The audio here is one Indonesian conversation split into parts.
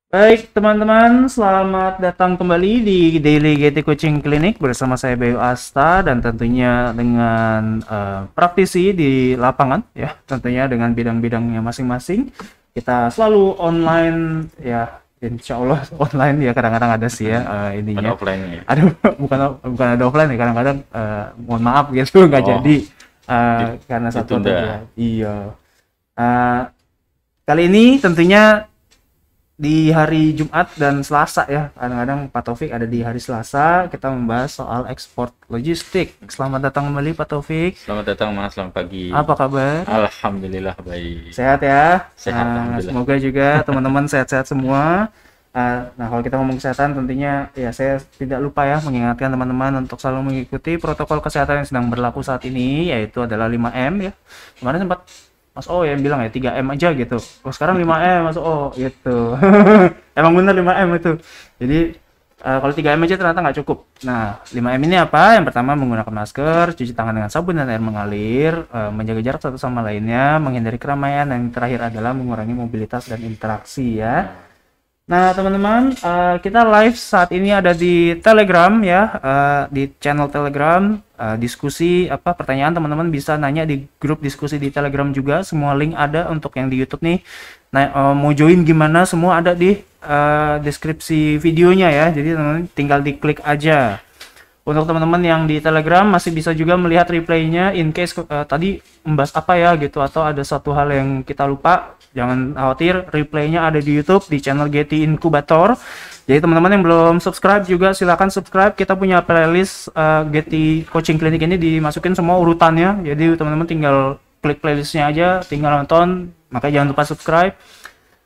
Baik, teman-teman, selamat datang kembali di Daily GT Coaching Clinic bersama saya Bayu Asta dan tentunya dengan praktisi di lapangan ya, tentunya dengan bidang-bidangnya masing-masing. Kita selalu online ya, insya Allah online ya, kadang-kadang ada sih ya ininya. Ada offline ya? Ada bukan ada offline ya, kadang-kadang mohon maaf gitu nggak Oh, jadi karena satu atau ditunda. dua. Iya. Eh, Kali ini tentunya di hari Jumat dan Selasa ya. Kadang-kadang Pak Taufik ada di hari Selasa. Kita membahas soal ekspor logistik. Selamat datang kembali Pak Taufik. Selamat datang Mas, selamat pagi. Apa kabar? Alhamdulillah baik. Sehat ya? Sehat, alhamdulillah. Semoga juga teman-teman sehat-sehat semua. Nah, kalau kita ngomong kesehatan tentunya ya saya tidak lupa ya mengingatkan teman-teman untuk selalu mengikuti protokol kesehatan yang sedang berlaku saat ini, yaitu adalah 5M ya. Kemarin sempat Mas O yang bilang ya 3M aja gitu. Oh, sekarang 5M Mas O gitu. Emang bener 5M itu. Jadi kalau 3M aja ternyata nggak cukup. Nah, 5M ini apa? Yang pertama menggunakan masker, cuci tangan dengan sabun dan air mengalir, menjaga jarak satu sama lainnya, menghindari keramaian, dan yang terakhir adalah mengurangi mobilitas dan interaksi ya. Nah, teman-teman, kita live saat ini ada di Telegram ya, di channel Telegram, diskusi apa pertanyaan teman-teman bisa nanya di grup diskusi di Telegram juga. Semua link ada untuk yang di YouTube nih. Nah, mau join gimana? Semua ada di deskripsi videonya ya. Jadi teman-teman tinggal diklik aja. Untuk teman-teman yang di Telegram masih bisa juga melihat replaynya in case tadi membahas apa ya gitu atau ada satu hal yang kita lupa. Jangan khawatir, replaynya ada di YouTube di channel Getty Incubator. Jadi teman-teman yang belum subscribe juga silakan subscribe. Kita punya playlist Getty Coaching Clinic ini dimasukin semua urutannya. Jadi teman-teman tinggal klik playlistnya aja, tinggal nonton. Makanya jangan lupa subscribe.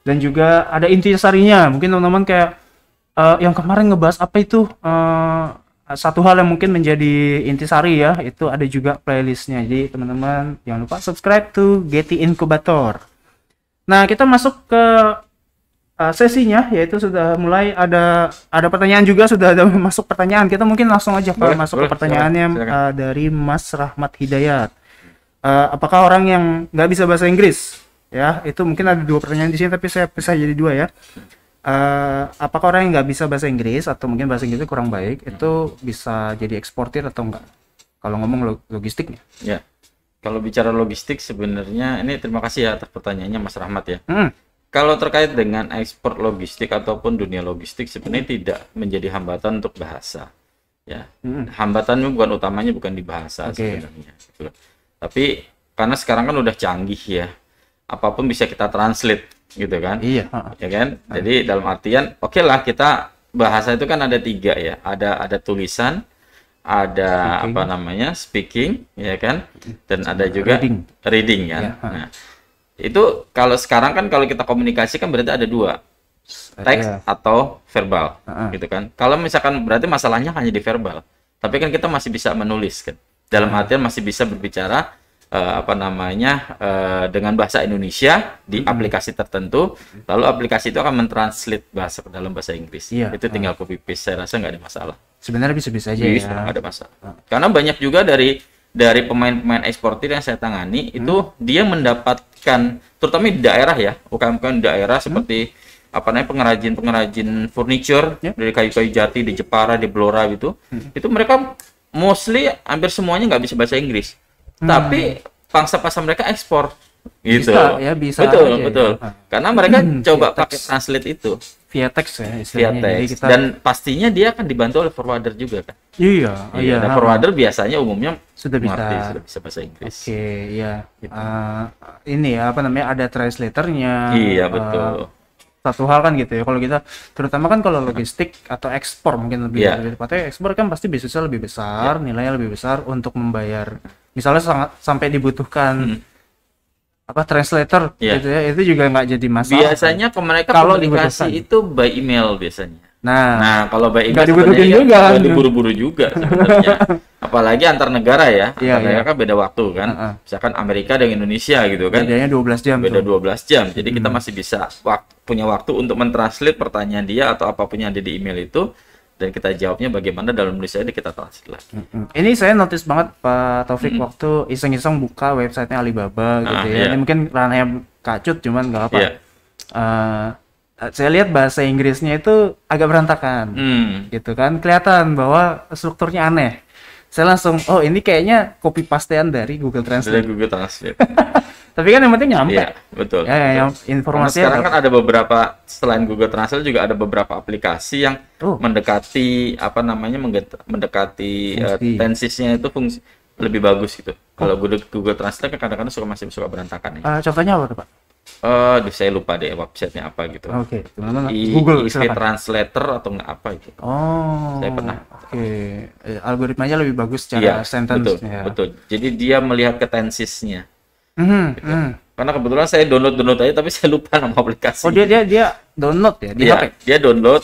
Dan juga ada intisarinya. Mungkin teman-teman kayak yang kemarin ngebahas apa itu satu hal yang mungkin menjadi intisari ya, itu ada juga playlistnya. Jadi teman-teman jangan lupa subscribe to Getty Incubator. Nah, kita masuk ke sesinya, yaitu sudah mulai ada pertanyaan juga, sudah ada masuk pertanyaan. Kita mungkin langsung aja Pak masuk ke pertanyaannya dari Mas Rahmat Hidayat. Apakah orang yang nggak bisa bahasa Inggris? Ya, itu mungkin ada dua pertanyaan di sini, tapi saya bisa jadi dua ya. Apakah orang yang nggak bisa bahasa Inggris atau mungkin bahasa Inggrisnya kurang baik itu bisa jadi eksportir atau enggak? Kalau ngomong logistiknya. Ya. Kalau bicara logistik sebenarnya ini terima kasih ya atas pertanyaannya Mas Rahmat ya. Kalau terkait dengan ekspor logistik ataupun dunia logistik sebenarnya tidak menjadi hambatan untuk bahasa. Ya. Hambatannya bukan utamanya bukan di bahasa sebenarnya. Gitu. Tapi karena sekarang kan udah canggih ya. Apapun bisa kita translate gitu kan. Iya. Ya kan. Jadi dalam artian oke lah kita bahasa itu kan ada tiga ya. Ada tulisan, ada speaking ya kan, dan ada juga reading kan. Nah itu kalau sekarang kan kalau kita komunikasi kan berarti ada dua, teks atau verbal gitu kan. Kalau misalkan berarti masalahnya hanya di verbal, tapi kan kita masih bisa menulis kan, dalam artian masih bisa berbicara dengan bahasa Indonesia di aplikasi tertentu, lalu aplikasi itu akan mentranslate bahasa ke dalam bahasa Inggris. Itu tinggal copy paste, saya rasa nggak ada masalah. Sebenarnya bisa-bisa aja bisa, ya. ada masalah. Karena banyak juga dari pemain-pemain eksportir yang saya tangani itu dia mendapatkan, terutama di daerah ya, UKM-UKM di daerah seperti pengrajin furniture dari kayu-kayu jati di Jepara, di Blora gitu, itu mereka mostly hampir semuanya nggak bisa bahasa Inggris. Tapi pangsa pasar mereka ekspor gitu. Bisa betul aja, ya. Karena mereka coba pakai translate itu via teks ya istilahnya. Via teks. Dan pastinya dia akan dibantu oleh forwarder juga kan. Iya. Dan forwarder biasanya umumnya sudah bisa bahasa Inggris. Iya. Gitu. Ini ya ada translatornya. Iya betul. Satu hal kan gitu ya, kalau kita terutama kan kalau logistik atau ekspor mungkin lebih tepatnya ekspor kan pasti bisnisnya lebih besar, nilainya lebih besar untuk membayar misalnya sampai dibutuhkan translator gitu ya, itu juga nggak jadi masalah. Biasanya ke mereka kalau komunikasi itu by email biasanya. Nah kalau by email nggak dibutuhin juga, nggak diburu-buru juga sebenarnya. Apalagi antar negara ya, mereka kan beda waktu kan. Misalkan Amerika dengan Indonesia gitu kan. Bedanya 12 jam. Beda 12 jam. Jadi kita masih bisa punya waktu untuk mentranslate pertanyaan dia atau apapun yang ada di email itu, dan kita jawabnya bagaimana dalam Indonesia, kita translate lagi. Ini saya notice banget Pak Taufik waktu iseng-iseng buka websitenya Alibaba gitu ya. Ini mungkin ranahnya kacut cuman nggak apa. saya lihat bahasa Inggrisnya itu agak berantakan, gitu kan, kelihatan bahwa strukturnya aneh. Saya langsung, oh ini kayaknya copy pastean dari Google Translate. Dari Google Translate. Tapi kan yang penting nyampe. Iya, betul. Ya, yang informasinya. Sekarang kan ada beberapa, selain Google Translate juga ada beberapa aplikasi yang mendekati apa namanya, mendekati tensisnya itu fungsi lebih bagus gitu. Kalau Google Translate kan kadang-kadang masih suka berantakan ya. Contohnya apa tuh, Pak? Saya lupa deh websitenya apa gitu. Oke, Google Translator atau nggak apa itu. Saya pernah. Algoritmanya lebih bagus secara sentence. Betul. Jadi dia melihat ke tensisnya. Gitu. Karena kebetulan saya download aja tapi saya lupa nama aplikasi. Oh, dia download ya di HP. Dia download.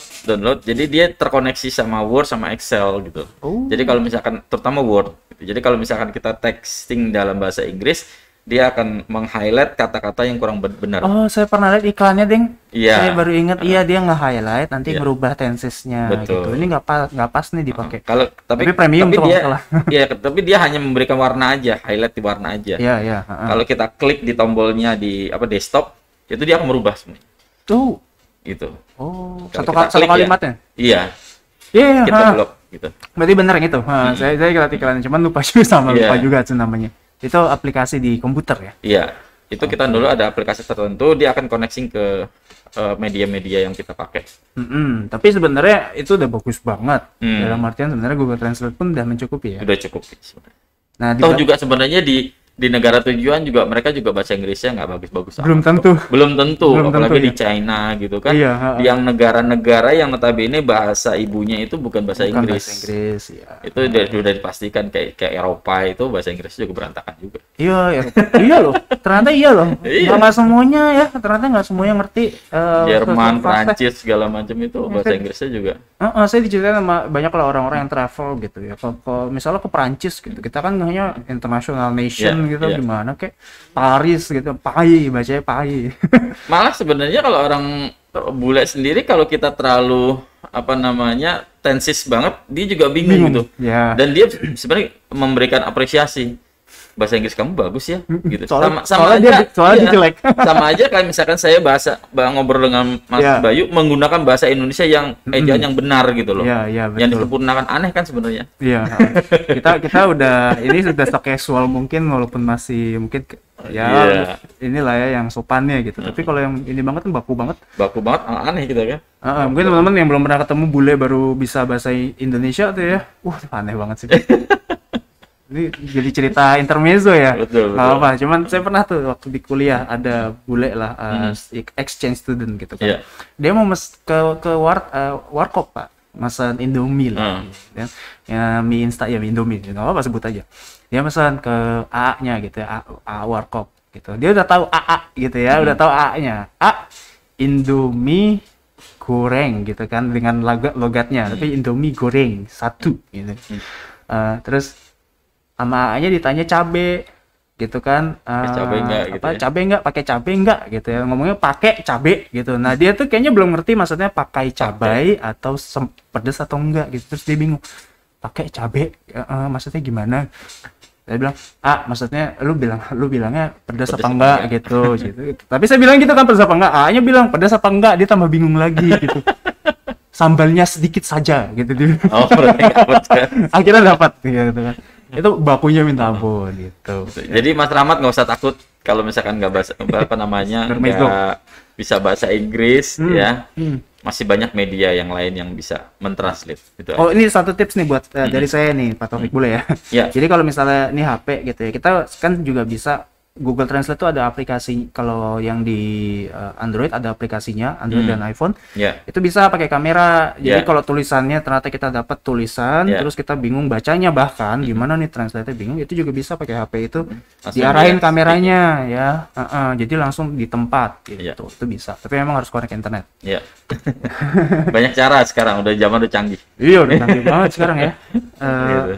Jadi dia terkoneksi sama Word sama Excel gitu. Jadi kalau misalkan terutama Word gitu. Jadi kalau misalkan kita texting dalam bahasa Inggris, dia akan meng-highlight kata-kata yang kurang benar. Oh, saya pernah lihat iklannya, Deng. Iya. Saya baru ingat, dia nge-highlight nanti merubah tensesnya gitu. Ini nggak pas nih dipakai. Tapi premium tuh dia, iya, tapi dia hanya memberikan warna aja, highlight di warna aja. Iya. Kalau kita klik di tombolnya di desktop, itu dia akan merubah semuanya. Tuh. Gitu. Oh, satu kalimatnya. Iya. Iya. Kita blok gitu. Berarti benar gitu. Saya lihat iklannya, cuman lupa juga tuh namanya. Itu aplikasi di komputer ya? Iya, itu kita dulu ada aplikasi tertentu, dia akan koneksi ke media-media yang kita pakai. Tapi sebenarnya itu udah bagus banget. Dalam artian sebenarnya Google Translate pun udah mencukupi ya? Udah cukup. Nah, juga sebenarnya di negara tujuan juga mereka juga bahasa Inggrisnya nggak bagus-bagus. Belum tentu, apalagi di China gitu kan. Yang negara-negara yang notabene bahasa ibunya itu bukan bahasa Inggris. Ya. Itu udah dipastikan kayak Eropa itu bahasa Inggrisnya juga berantakan juga. Iya loh. Ternyata iya loh. Nggak semuanya ya. Ternyata nggak semuanya ngerti. Jerman, Prancis segala macam itu bahasa Inggrisnya juga. Saya diceritain sama banyak lah orang-orang yang travel gitu ya. Kalau misalnya ke Prancis gitu, kita kan hanya international nation gitu, gimana kayak Paris gitu, bacanya pai. Malah sebenarnya kalau orang bule sendiri, kalau kita terlalu tensis banget, dia juga bingung gitu. Dan dia sebenarnya memberikan apresiasi. Bahasa Inggris kamu bagus ya, gitu. Soalnya dia jelek. Sama aja kayak misalkan saya ngobrol dengan Mas Bayu menggunakan bahasa Indonesia yang ejaan yang benar gitu loh. Yang disempurnakan, aneh kan sebenarnya. Iya. Kita udah ini sudah casual mungkin, walaupun masih mungkin inilah ya yang sopannya gitu. Tapi kalau yang ini banget kan baku banget, aneh gitu kan. Mungkin teman-teman yang belum pernah ketemu bule baru bisa bahasa Indonesia tuh ya. Aneh banget sih. Ini jadi cerita intermezzo ya. Betul. Apa? Cuman saya pernah tuh waktu di kuliah ada bule lah, exchange student gitu kan. Dia mau ke warkop, Pak. Masan Indomie lah. Ya, mie instan ya, Indomie. Enggak apa-apa, sebut aja. Dia pesan ke A-nya gitu ya, A warkop gitu. Dia udah tahu AA gitu ya, udah tahu A-nya. Indomie goreng gitu kan, dengan logatnya, tapi Indomie goreng satu gitu. Terus sama A-nya ditanya cabe gitu kan, cabe enggak, pakai cabe enggak gitu ya, ngomongnya pakai cabe gitu. Nah dia tuh kayaknya belum ngerti maksudnya pakai cabai atau pedes atau enggak gitu. Terus dia bingung, pakai cabe maksudnya gimana? Saya bilang, maksudnya lu bilangnya pedas apa enggak gitu. Tapi saya bilang gitu kan, pedas apa enggak? A-nya bilang pedas apa enggak, dia tambah bingung lagi gitu. Sambalnya sedikit saja gitu dia. Akhirnya dapat gitu kan. Itu bakunya minta ampun gitu. Jadi Mas Rahmat nggak usah takut kalau misalkan nggak nggak bisa bahasa Inggris ya. Masih banyak media yang lain yang bisa mentranslate gitu. Ini satu tips nih buat dari saya nih, Pak Taufik, boleh ya? Jadi kalau misalnya ini HP gitu ya, kita kan juga bisa Google Translate itu ada aplikasi. Kalau yang di Android ada aplikasinya, Android dan iPhone. Itu bisa pakai kamera. Jadi kalau tulisannya ternyata kita dapat tulisan, terus kita bingung bacanya, bahkan gimana nih translate-nya bingung, itu juga bisa pakai HP itu diarahin kameranya ya. Jadi langsung di tempat gitu. Itu bisa. Tapi memang harus connect internet. Banyak cara sekarang, udah canggih. Iya, udah canggih banget sekarang ya.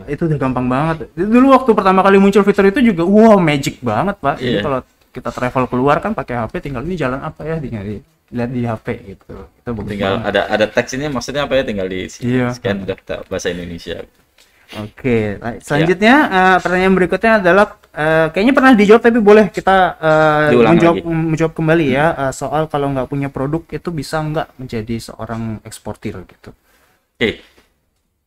Itu udah gampang banget. Dulu waktu pertama kali muncul fitur itu juga magic banget, Pak. Jadi kalau kita travel keluar kan pakai HP, tinggal ini jalan apa ya, lihat di HP gitu. Itu tinggal banget. ada teks ini maksudnya apa ya, tinggal di scan bahasa Indonesia. Oke, selanjutnya pertanyaan berikutnya adalah kayaknya pernah dijawab tapi boleh kita Diulang lagi. menjawab kembali ya, soal kalau nggak punya produk itu bisa nggak menjadi seorang eksportir gitu. Oke.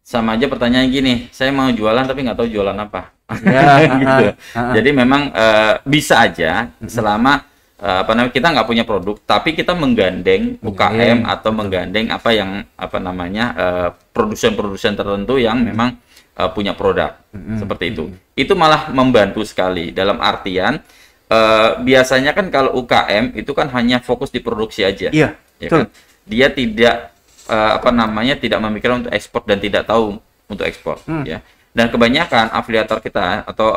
Sama aja pertanyaan gini, saya mau jualan tapi nggak tahu jualan apa. Ya, Gitu. Jadi memang bisa aja selama kita nggak punya produk, tapi kita menggandeng UKM atau menggandeng produsen-produsen tertentu yang memang punya produk seperti itu. Itu malah membantu sekali dalam artian biasanya kan kalau UKM itu kan hanya fokus di produksi aja. Iya, Ya kan? Dia tidak tidak memikirkan untuk ekspor dan tidak tahu untuk ekspor ya. Dan kebanyakan afiliator kita atau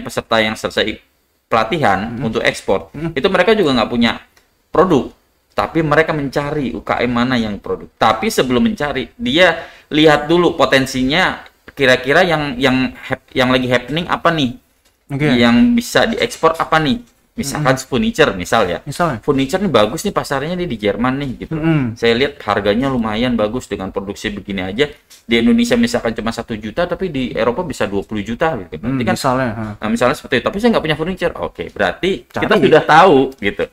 peserta yang selesai pelatihan untuk ekspor itu mereka juga nggak punya produk, tapi mereka mencari UKM mana yang produk. Tapi sebelum mencari, dia lihat dulu potensinya, kira-kira yang lagi happening apa nih, yang bisa diekspor apa nih. Misalkan furniture misalnya, furniture nih bagus nih pasarnya di Jerman nih gitu. Saya lihat harganya lumayan bagus dengan produksi begini aja. Di Indonesia misalkan cuma 1 juta, tapi di Eropa bisa 20 juta gitu. Nanti kan misalnya seperti itu. Tapi saya nggak punya furniture. Oke, berarti kita sudah tahu gitu.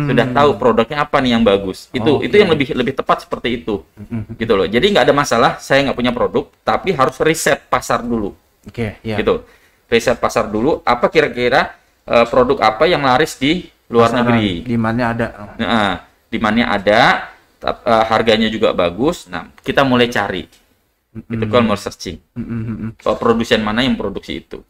Sudah tahu produknya apa nih yang bagus. Itu yang lebih tepat seperti itu. Gitu loh. Jadi nggak ada masalah saya nggak punya produk, tapi harus riset pasar dulu. Gitu. Riset pasar dulu, apa kira-kira produk apa yang laris di luar negeri. Demand-nya ada. Demand-nya ada, harganya juga bagus. Nah, kita mulai cari. Itu kalau mau searching. Produsen mana yang produksi itu.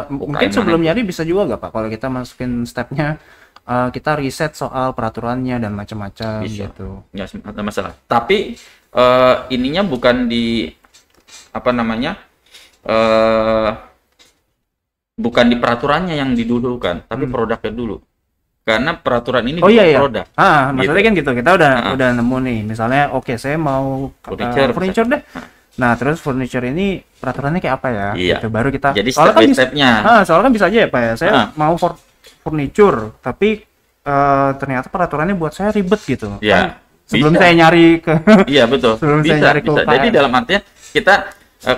Mungkin sebelum nyari bisa juga nggak Pak? Kalau kita masukin stepnya, kita riset soal peraturannya dan macam-macam gitu. Nggak ada masalah. Tapi ininya bukan di bukan di peraturannya yang didulukan, tapi produknya dulu. Karena peraturan ini produk. Maksudnya kan gitu. Kita udah nemu nih. Misalnya, saya mau furniture deh. Nah, terus furniture ini peraturannya kayak apa ya? Iya. Gitu. Baru kita. Jadi step by step-nya. Soalnya kan bisa aja ya Pak ya. Saya mau furniture, tapi ternyata peraturannya buat saya ribet gitu. Iya. Sebelum saya nyari ke. Iya betul. Saya nyari ke UKM. Jadi dalam artinya kita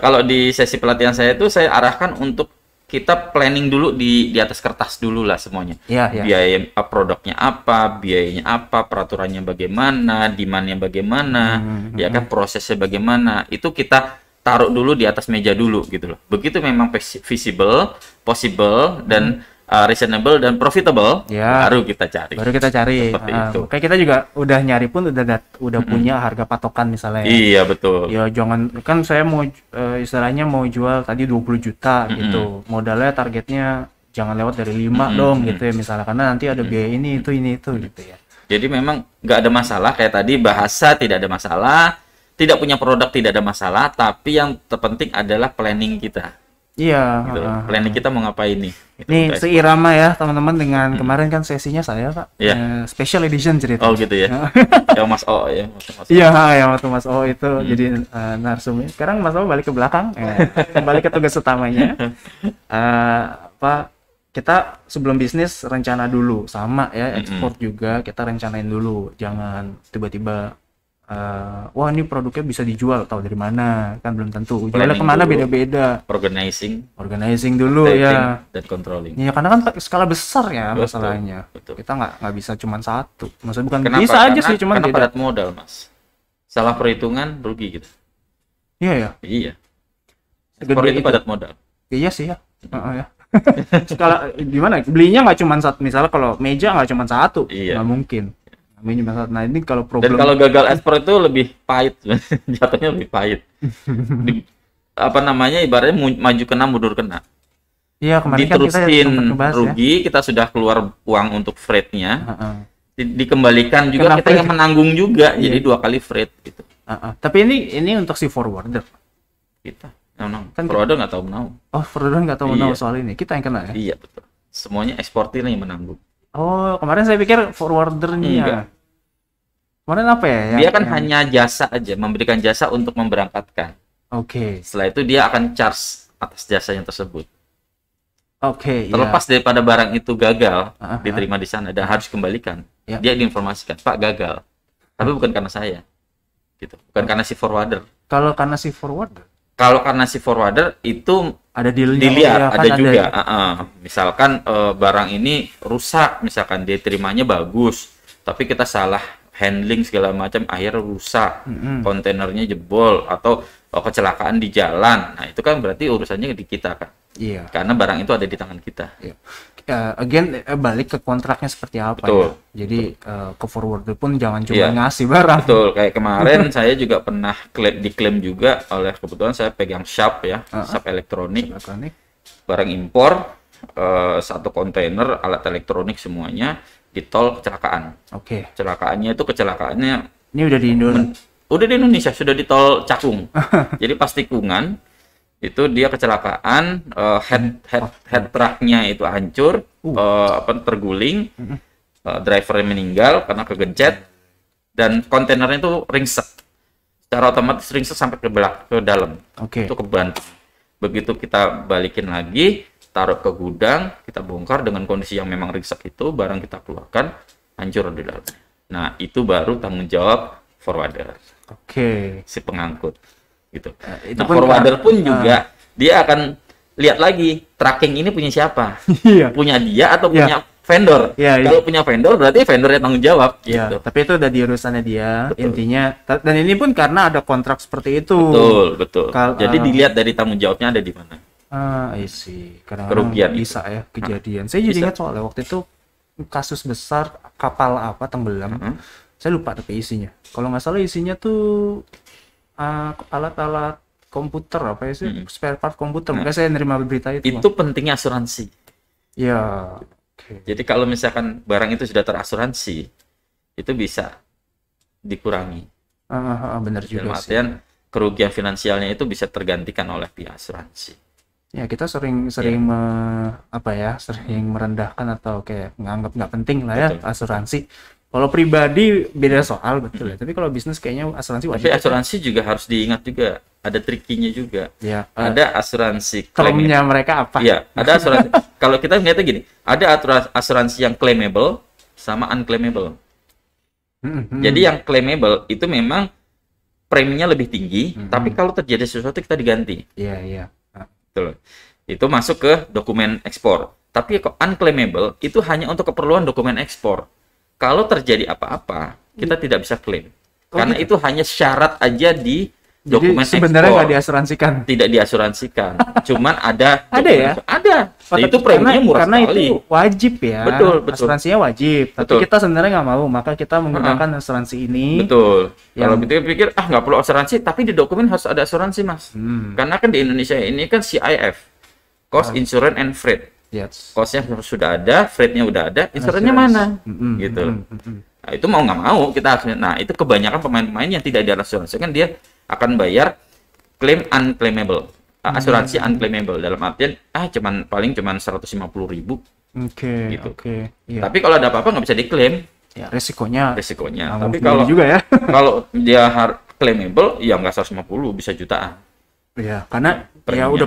kalau di sesi pelatihan saya itu saya arahkan untuk kita planning dulu di atas kertas dulu lah semuanya. Biaya produknya apa, biayanya apa, peraturannya bagaimana, demand-nya bagaimana, ya kan prosesnya bagaimana. Itu kita taruh dulu di atas meja dulu gitu loh. Begitu memang visible, possible dan reasonable dan profitable, baru kita cari. Seperti itu. Kayak kita juga udah nyari pun udah punya harga patokan misalnya. Iya betul. Ya jangan kan saya mau istilahnya mau jual tadi 20 juta gitu. Modalnya targetnya jangan lewat dari 5 dong gitu ya misalnya, karena nanti ada biaya ini itu gitu ya. Jadi memang nggak ada masalah kayak tadi bahasa tidak ada masalah, tidak punya produk tidak ada masalah, tapi yang terpenting adalah planning kita. Iya. Gitu. Planning kita mau ngapain nih? Gitu, nih seirama ya teman-teman dengan kemarin kan sesinya saya Pak. Special edition cerita. Oh gitu ya. Yang Mas O ya. Iya, yang waktu Mas O itu jadi narsumnya. Sekarang Mas O balik ke belakang, kembali ke tugas utamanya. Kita sebelum bisnis rencana dulu sama ya, ekspor juga kita rencanain dulu. Jangan tiba-tiba wah ini produknya bisa dijual, tahu dari mana kan belum tentu. Jualnya kemana beda-beda. Organizing dulu ya. Dan controlling. Ya karena kan skala besar ya masalahnya. Betul. Kita nggak bisa cuma satu. Maksudnya bukan kenapa? Bisa aja sih cuma karena padat modal Mas. Salah perhitungan rugi gitu. Iya. Ekspor itu padat modal. Iya sih ya. Ya. Skala gimana? Belinya nggak cuma satu. Misalnya kalau meja nggak cuma satu, nggak mungkin. Nah ini kalau problem. Dan kalau gagal ekspor itu lebih pahit, jatuhnya lebih pahit. Ibaratnya maju kena mundur kena. Iya kemarin diterusin kan rugi, kita sudah keluar uang untuk freight-nya, dikembalikan juga kita yang menanggung juga, jadi 2 kali freight gitu. Tapi ini untuk si forwarder. Kita kan forwarder nggak tahu menau. Oh forwarder nggak tahu menau soal ini, kita yang kena ya? Iya betul. Semuanya eksportir yang menanggung. Oh, kemarin saya pikir forwardernya. Kemarin apa ya? Dia kan hanya jasa aja, memberikan jasa untuk memberangkatkan. Setelah itu dia akan charge atas jasanya tersebut. Terlepas daripada barang itu gagal diterima di sana dan harus kembalikan. Dia diinformasikan, Pak gagal. Tapi bukan karena saya. Gitu. Bukan karena si forwarder. Kalau karena si forwarder? Kalau karena si forwarder itu ada dealnya, dilihat, ya, kan ada juga. Misalkan barang ini rusak, misalkan dia terimanya bagus, tapi kita salah handling segala macam, akhirnya rusak, kontainernya jebol atau kecelakaan di jalan. Nah itu kan berarti urusannya di kita kan. Iya. Karena barang itu ada di tangan kita. Iya. Again, balik ke kontraknya seperti apa. Betul. Ya. Jadi ke forwarder pun jangan cuma Iya. ngasih barang. Betul. Kayak kemarin saya juga pernah diklaim juga oleh, kebetulan saya pegang shop ya, shop elektronik. Barang impor, satu kontainer alat elektronik semuanya di tol kecelakaan. Oke. Kecelakaannya itu Ini udah di Indonesia. Udah di Indonesia, sudah di tol Cakung. Jadi pas tikungan itu dia kecelakaan, head trucknya itu hancur, terguling, drivernya meninggal karena kegencet, dan kontainernya itu ringsek. Secara otomatis ringsek sampai ke dalam. Itu kebantu. Begitu kita balikin lagi, taruh ke gudang, kita bongkar dengan kondisi yang memang ringsek itu, barang kita keluarkan, hancur di dalam. Nah, itu baru tanggung jawab forwarder. Si pengangkut. Gitu. Nah, forwarder pun juga dia akan lihat lagi tracking ini punya siapa. Punya dia atau punya vendor. Kalau punya vendor berarti vendornya tanggung jawab. Gitu. Tapi itu udah di urusannya dia. Betul. Intinya, dan ini pun karena ada kontrak seperti itu. Betul. Jadi dilihat dari tanggung jawabnya ada di mana. I see. Kerugian bisa ya kejadian. Saya jadi ingat soalnya waktu itu kasus besar kapal apa tenggelam. Saya lupa tapi isinya. Kalau nggak salah isinya tuh alat-alat komputer apa ya sih, spare part komputer. Makanya saya nerima berita itu. Itu pentingnya asuransi. Ya. Jadi kalau misalkan barang itu sudah terasuransi, itu bisa dikurangi. Benar juga. Dalam artian kerugian finansialnya itu bisa tergantikan oleh pihak asuransi. Ya, kita sering merendahkan atau kayak nganggap nggak penting lah ya asuransi. Kalau pribadi beda soal, betul ya. Tapi kalau bisnis kayaknya asuransi wajib. Tapi asuransi juga harus diingat juga, ada trikinya juga. Ya. Ada asuransi klaimnya mereka apa? Iya, ada asuransi. Kalau kita ngeliatnya gini, ada asuransi yang claimable sama unclaimable. Jadi yang claimable itu memang preminya lebih tinggi, tapi kalau terjadi sesuatu kita diganti. Iya. Betul. Itu masuk ke dokumen ekspor. Tapi unclaimable itu hanya untuk keperluan dokumen ekspor. Kalau terjadi apa-apa, kita tidak bisa klaim. Karena itu hanya syarat aja di dokumen ekspor. Sebenarnya nggak diasuransikan. Tidak diasuransikan. Cuman ada. Ada ya? Ada. Itu preminya murah karena sekali. Itu wajib ya. Betul. Asuransinya wajib. Tapi kita sebenarnya nggak mau, maka kita menggunakan asuransi ini. Betul. Kalau kita pikir nggak perlu asuransi, tapi di dokumen harus ada asuransi, Mas. Karena kan di Indonesia ini kan CIF, Cost Insurance and Freight. Cost-nya sudah ada, freight-nya udah ada, insurance-nya mana? Gitu. Nah, itu mau nggak mau kita harus. Nah, itu kebanyakan pemain-pemain yang tidak ada asuransi kan dia akan bayar claim unclaimable. Asuransi unclaimable dalam artian paling 150.000. Gitu. Tapi kalau ada apa-apa nggak bisa diklaim. Ya, resikonya. Tapi kalau juga ya. Kalau dia claimable ya nggak 150, bisa jutaan. Ya, karena preminya. Ya udah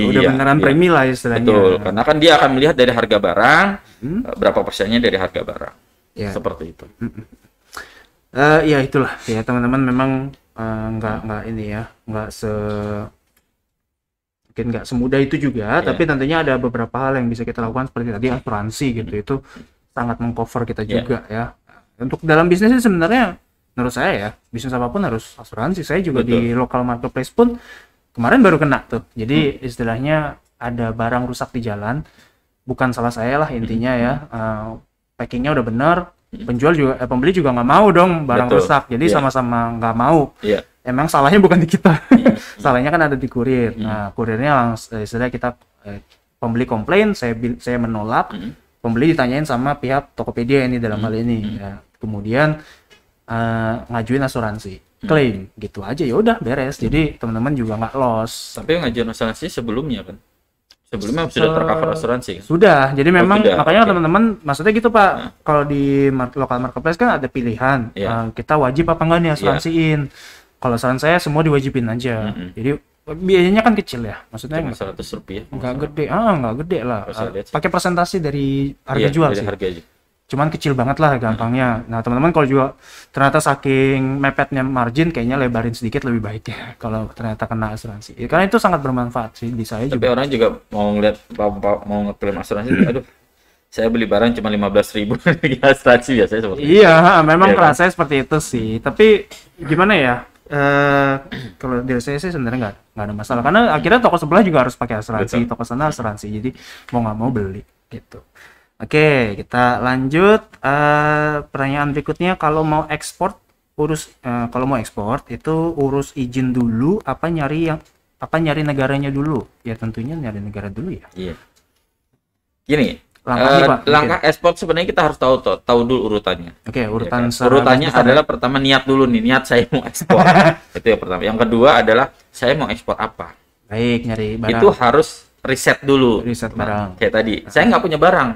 udah beneran premi lah istilahnya. Betul, karena kan dia akan melihat dari harga barang, berapa persennya dari harga barang. Seperti itu. Ya itulah ya teman-teman, memang mungkin nggak semudah itu juga, tapi tentunya ada beberapa hal yang bisa kita lakukan seperti tadi asuransi gitu, itu sangat mengcover kita juga ya. Untuk dalam bisnis sebenarnya menurut saya ya, bisnis apapun harus asuransi. Saya juga di local marketplace pun kemarin baru kena tuh. Jadi istilahnya ada barang rusak di jalan, bukan salah saya lah intinya ya. Packingnya udah benar, pembeli juga nggak mau dong barang rusak. Jadi sama-sama nggak mau. Emang salahnya bukan di kita, salahnya kan ada di kurir. Nah, kurirnya langsung istilahnya kita pembeli komplain, saya menolak, pembeli ditanyain sama pihak Tokopedia ini dalam hal ini. Ya. Kemudian ngajuin asuransi, klaim, gitu aja ya udah beres. Jadi teman-teman juga nggak loss. Tapi ngajuin asuransi sebelumnya kan? Sebelumnya sudah tercover asuransi kan? Sudah. Jadi memang makanya teman-teman, maksudnya gitu Pak, kalau di local marketplace kan ada pilihan. Kita wajib apa enggak nih asuransiin. Kalau saran saya semua diwajibin aja. Jadi biayanya kan kecil ya. Maksudnya cuma Rp100. Nggak gede lah. Pakai presentasi dari harga jual dari sih. Harga aja. cuman kecil banget lah gampangnya. Nah, teman-teman kalau juga ternyata saking mepetnya margin, kayaknya lebarin sedikit lebih baik ya kalau ternyata kena asuransi. Ya, karena itu sangat bermanfaat sih di saya Tapi juga. orang juga mau ngeliat mau ngeklaim asuransi, aduh, saya beli barang cuma 15.000 di asuransi biasanya seperti itu. Iya, memang Iya kan? rasanya seperti itu sih. Tapi gimana ya? Kalau dari saya sih sebenarnya nggak ada masalah. Karena akhirnya toko sebelah juga harus pakai asuransi, Betul. toko sana asuransi. Jadi mau nggak mau beli gitu. Oke, kita lanjut. Pertanyaan berikutnya, kalau mau ekspor kalau mau ekspor itu urus izin dulu apa nyari negaranya dulu? Ya tentunya nyari negara dulu ya. Iya. Gini, Langkahnya, Pak, langkah ekspor sebenarnya kita harus tahu dulu urutannya. Oke, Ya urutan kan? secara Urutannya besar ya. adalah pertama niat dulu nih, niat saya mau ekspor. Itu yang pertama. Yang kedua adalah saya mau ekspor apa. Baik, nyari barang. Itu harus riset dulu. Riset Nah, barang. kayak tadi, saya nggak punya barang.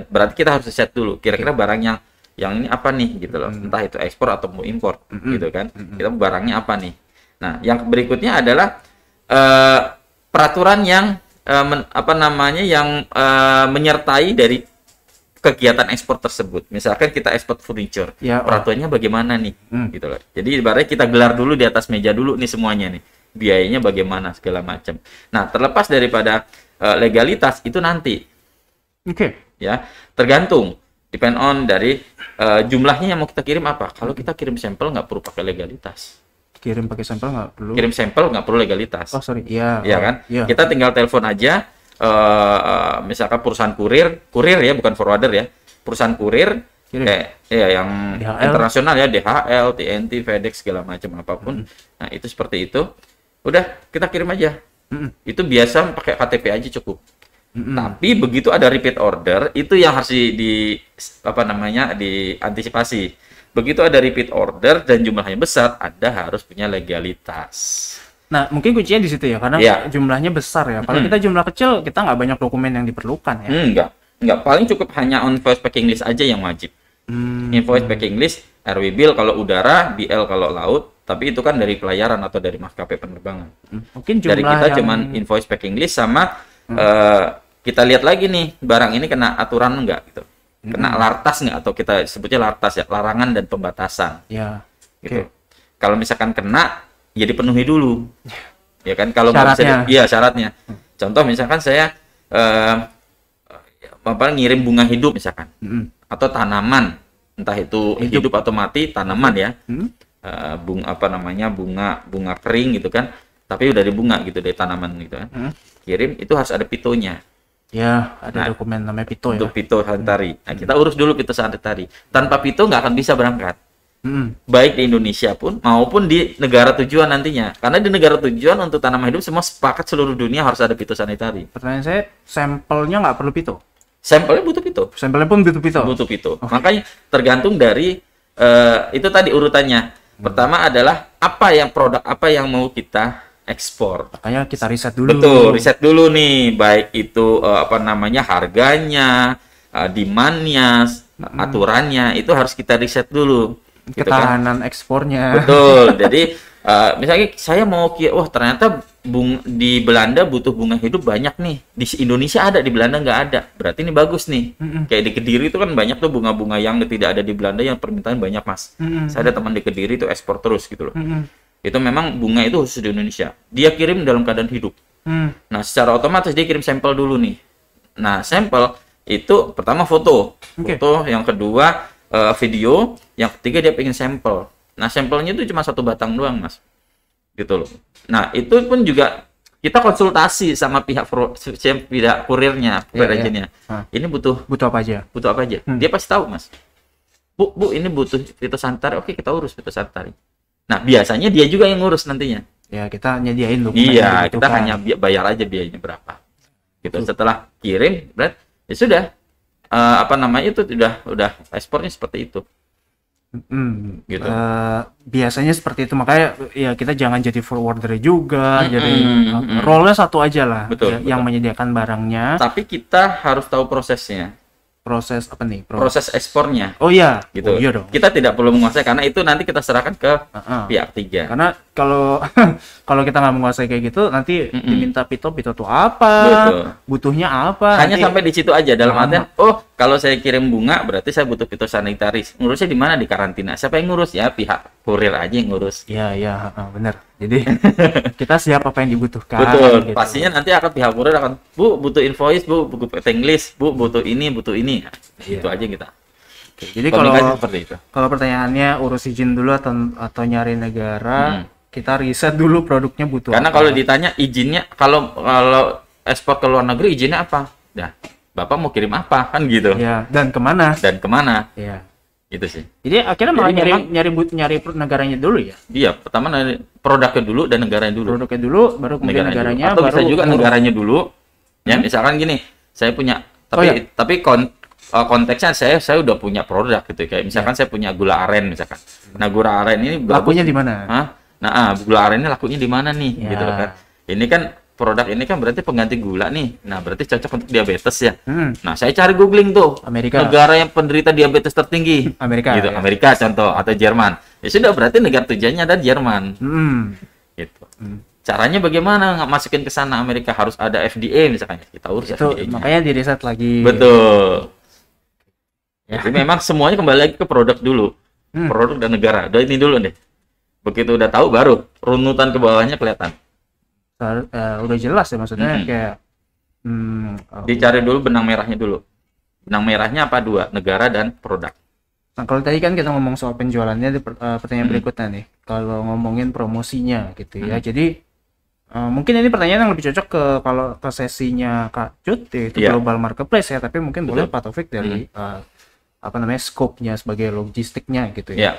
Berarti kita harus riset dulu. Kira-kira barang yang ini apa nih gitu loh. Entah itu ekspor atau mau impor gitu kan. Kita barangnya apa nih. Nah, yang berikutnya adalah peraturan yang menyertai dari kegiatan ekspor tersebut. Misalkan kita ekspor furniture, Ya, peraturannya bagaimana nih, gitu loh. Jadi ibaratnya kita gelar dulu di atas meja dulu nih semuanya nih, biayanya bagaimana segala macam. Nah, terlepas daripada legalitas itu nanti, Oke. ya tergantung, depend on dari jumlahnya yang mau kita kirim apa. Kalau kita kirim sampel nggak perlu pakai legalitas. Kirim pakai sampel nggak perlu. Kirim sampel nggak perlu legalitas. Oh sorry, iya. Iya kan? Iya. Kita tinggal telepon aja, misalkan perusahaan kurir ya, bukan forwarder ya, perusahaan kurir, Kirim. kayak ya yang DHL. internasional ya, DHL, TNT, FedEx segala macam apapun. Nah itu seperti itu. Udah kita kirim aja. Itu biasa pakai KTP aja cukup. Tapi begitu ada repeat order, itu yang harus diantisipasi. Begitu ada repeat order dan jumlahnya besar, Anda harus punya legalitas. Nah, mungkin kuncinya di situ ya, karena Iya. jumlahnya besar ya. Kalau kita jumlah kecil, kita nggak banyak dokumen yang diperlukan ya. Enggak. Paling cukup hanya invoice packing list aja yang wajib. Invoice packing list, RW bill kalau udara, BL kalau laut, tapi itu kan dari pelayaran atau dari maskapai penerbangan. Mungkin jumlah Dari kita yang... cuman invoice packing list sama kita lihat lagi nih barang ini kena aturan enggak gitu. Kena lartas nggak, atau kita sebutnya lartas ya, larangan dan pembatasan. Ya. Gitu. Oke. Kalau misalkan kena, ya dipenuhi dulu. Ya kan, kalau nggak Syaratnya. iya syaratnya. Contoh misalkan saya ngirim bunga hidup misalkan, atau tanaman, entah itu hidup atau mati, tanaman ya. Bunga kering gitu kan, tapi udah dibunga gitu dari tanaman gitu kan. Kirim itu harus ada pitonya. Ya, ada dokumen namanya pito ya. Untuk pito sanitari. Nah, kita urus dulu pito sanitari. Tanpa pito nggak akan bisa berangkat. Baik di Indonesia pun maupun di negara tujuan nantinya. Karena di negara tujuan untuk tanaman hidup semua sepakat seluruh dunia harus ada pito sanitari. Pertanyaan saya, sampelnya nggak perlu pito? Sampelnya butuh pito. Sampelnya pun butuh pito? Butuh pito. Makanya tergantung dari itu tadi urutannya. Pertama adalah produk apa yang mau kita ekspor. Makanya kita riset dulu. Betul, riset dulu nih, baik itu harganya, demand-nya, aturannya, itu harus kita riset dulu. Gitu kan? Ketahanan ekspornya. Betul. Jadi misalnya saya mau ternyata di Belanda butuh bunga hidup banyak nih. Di Indonesia ada, di Belanda nggak ada. Berarti ini bagus nih. Kayak di Kediri itu kan banyak tuh bunga-bunga yang tidak ada di Belanda yang permintaan banyak, Mas. Saya ada teman di Kediri itu ekspor terus gitu loh. Itu memang bunga itu khusus di Indonesia. Dia kirim dalam keadaan hidup. Nah, secara otomatis dia kirim sampel dulu nih. Nah, sampel itu pertama foto. Yang kedua video, yang ketiga dia pengen sampel. Nah, sampelnya itu cuma 1 batang doang, Mas. Gitu loh. Nah, itu pun juga kita konsultasi sama pihak kurirnya, agentnya. Ini butuh apa aja? Butuh apa aja? Dia pasti tahu, Mas. Bu, ini butuh fitosanitari. Oke, kita urus fitosanitari. Nah, biasanya dia juga yang ngurus nantinya. Ya, kita nyediain dokumen. Iya, kita hanya bayar aja biayanya berapa. Gitu. Setelah kirim, berarti ya sudah itu udah ekspornya seperti itu. Gitu. Biasanya seperti itu, makanya ya kita jangan jadi forwarder juga, jadi role-nya satu aja lah. Betul. Yang menyediakan barangnya. Tapi kita harus tahu prosesnya. Proses apa nih? Proses ekspornya. Oh iya, gitu. Oh, iya dong. Kita tidak perlu menguasai karena itu nanti kita serahkan ke pihak ketiga. Karena kalau kita nggak menguasai kayak gitu, nanti diminta pito tuh apa, Betul. butuhnya apa. Hanya nanti... sampai di situ aja dalam artian, kalau saya kirim bunga berarti saya butuh fitosanitaris. Ngurusnya di mana? Di karantina. Siapa yang ngurus? Ya pihak kurir aja yang ngurus. Iya, iya, benar. Jadi kita siap apa yang dibutuhkan. Betul. Gitu. Pastinya nanti akan pihak kurir akan, Bu, butuh invoice, Bu, buku English, Bu, butuh ini, butuh ini. Nah, itu aja kita. Oke, jadi kalau pertanyaannya urus izin dulu atau nyari negara, kita riset dulu produknya butuh Karena apa. kalau ditanya izinnya, kalau ekspor ke luar negeri izinnya apa? Nah, Bapak mau kirim apa kan gitu? Ya, dan kemana? Iya. Gitu sih. Jadi akhirnya malah nyari negaranya dulu ya? Iya, pertama produknya dulu dan negaranya dulu. Produknya dulu, baru kemudian negaranya. Atau bisa juga negaranya dulu. Ya, misalkan gini, saya punya, tapi konteksnya saya udah punya produk gitu. Kayak misalkan saya punya gula aren misalkan. Nah, gula aren ini lakunya di mana? Nah, gula aren ini lakunya di mana nih? Gitu kan. Ini kan produk ini kan berarti pengganti gula nih. Nah, berarti cocok untuk diabetes ya. Nah, saya cari googling tuh. Amerika. Negara yang penderita diabetes tertinggi. Amerika. Gitu. Ya. Amerika contoh atau Jerman. Ya sudah berarti negara tujuannya ada Jerman. Gitu. Caranya bagaimana masukin ke sana Amerika? Harus ada FDA misalkan. Kita urus FDA-nya. Makanya di riset lagi. Betul. Ya. Jadi memang semuanya kembali lagi ke produk dulu. Produk dan negara. Udah ini dulu deh. Begitu udah tahu baru runutan ke bawahnya kelihatan. Udah jelas ya maksudnya kayak dicari dulu benang merahnya dulu. Benang merahnya apa? Dua, negara dan produk. Nah, kalau tadi kan kita ngomong soal penjualannya, pertanyaan berikutnya nih. Kalau ngomongin promosinya gitu ya. Jadi mungkin ini pertanyaan yang lebih cocok kalau ke sesinya Kak Cut itu global marketplace ya, tapi mungkin boleh Pak Taufik dari scope-nya sebagai logistiknya gitu ya.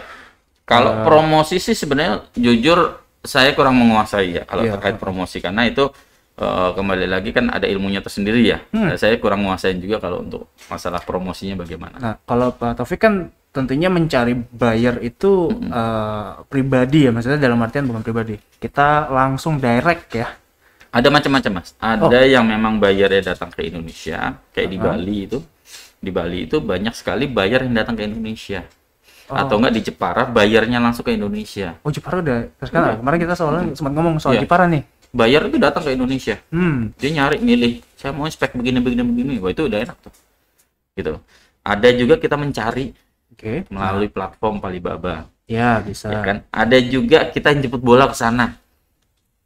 Kalau promosi sih sebenarnya jujur saya kurang menguasai ya kalau terkait promosi, karena itu kembali lagi kan ada ilmunya tersendiri ya. Saya kurang menguasai juga kalau untuk masalah promosinya bagaimana. Nah, kalau Pak Taufik kan tentunya mencari buyer itu pribadi ya, maksudnya dalam artian bukan pribadi. Kita langsung direct ya. Ada macam-macam Mas. Ada yang memang buyernya datang ke Indonesia, kayak di Bali itu. Di Bali itu banyak sekali buyer yang datang ke Indonesia. Atau enggak di Jepara, bayarnya langsung ke Indonesia. Oh, Jepara udah sekarang. Kemarin kita soalnya sempat ngomong soal Jepara nih. Bayar itu datang ke Indonesia. Dia nyari, milih. Saya mau spek begini. Wah, itu udah enak tuh. Gitu. Ada juga kita mencari melalui platform Alibaba. Ya, bisa. Ya kan? Ada juga kita jemput bola ke sana.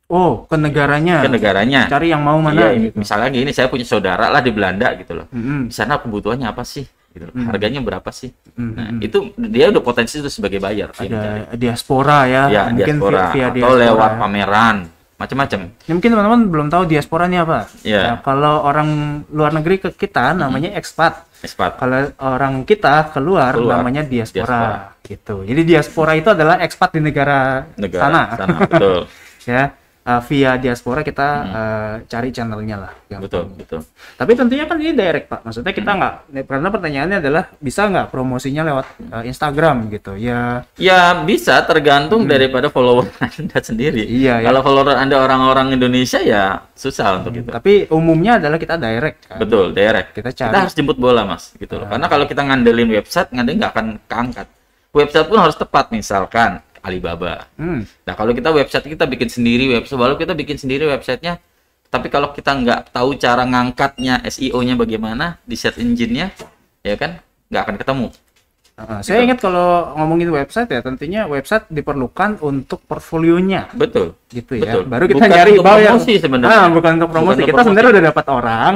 Oh, ke negaranya. Ke negaranya. Cari yang mau mana gitu. Misalnya gini, saya punya saudara lah di Belanda gitu loh. Di sana kebutuhannya apa sih? Gitu. Harganya berapa sih? Nah, itu dia udah potensi itu sebagai buyer. Ada diaspora ya, mungkin diaspora, via diaspora. Atau lewat pameran, macam-macam. Ya, mungkin teman-teman belum tahu diaspora ini apa. Nah, kalau orang luar negeri ke kita namanya expat. Kalau orang kita keluar namanya diaspora. Gitu. Jadi diaspora itu adalah expat di negara sana. Betul. Ya. Via diaspora kita cari channelnya lah. Betul. Tapi tentunya kan ini direct Pak. Maksudnya kita nggak, karena pertanyaannya adalah bisa nggak promosinya lewat Instagram gitu ya? Ya bisa, tergantung daripada follower Anda sendiri. Kalau follower Anda orang-orang Indonesia ya susah untuk itu. Tapi umumnya adalah kita direct kan? Betul, direct. Kita harus jemput bola Mas, gitu loh. Karena kalau kita ngandelin website nggak akan keangkat. Website pun harus tepat, misalkan Alibaba. Nah, kalau kita website kita bikin sendiri websitenya, tapi kalau kita nggak tahu cara ngangkatnya, SEO-nya bagaimana, di search engine-nya, ya kan, nggak akan ketemu. Saya ingat kalau ngomongin website ya, tentunya website diperlukan untuk portfolionya. Betul. Gitu ya. Betul. Baru kita cari promosi sebenarnya. Bukan untuk promosi. Kita sebenarnya udah dapat orang,